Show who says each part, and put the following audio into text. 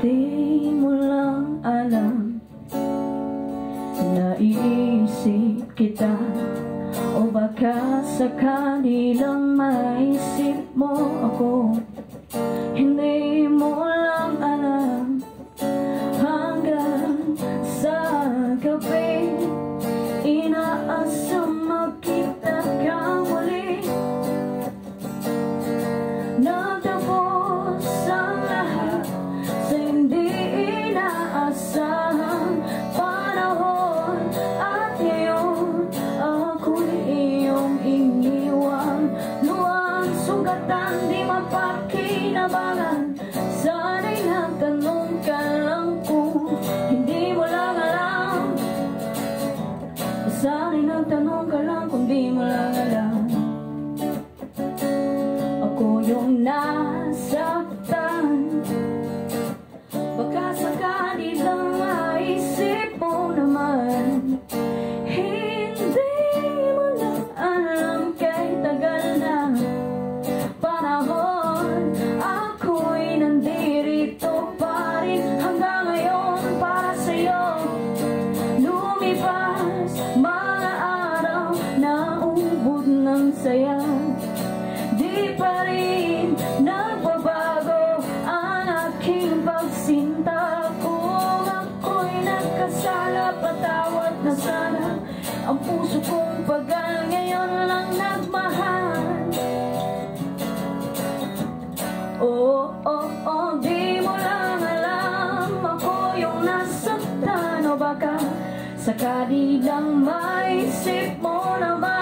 Speaker 1: Di mo lang alam, naiisip kita, o baka sakali lang maisip mo ako. Hindi mo lang alam, hanggang sa gabi inaasam magkita ka muli. Nagtapos ang lahat sa hindi inaasahang panahon, at ngayon ako'y iyong iniwan. Luwang sugatan, di mapakinabangan. Sana'y nagtanong ka lang kung hindi mo lang alam. Sana'y nagtanong ka lang kung di mo lang alam. Ako yung nasaktan, baka sakali lang maisip mo naman. Hindi mo lang alam, kahit tagal na panahon, ako'y nandirito pa rin hanggang ngayon para sa'yo. Lumipas mga araw na ubod ng saya, di pa rin nagbabago ang aking pagsinta. Kung ako'y nagkasala, patawad na sana. Ang puso kong pagal ngayon lang nagmahal. Oh, oh, oh, di mo lang alam, ako yung nasaktan, o baka sakali lang maisip mo naman.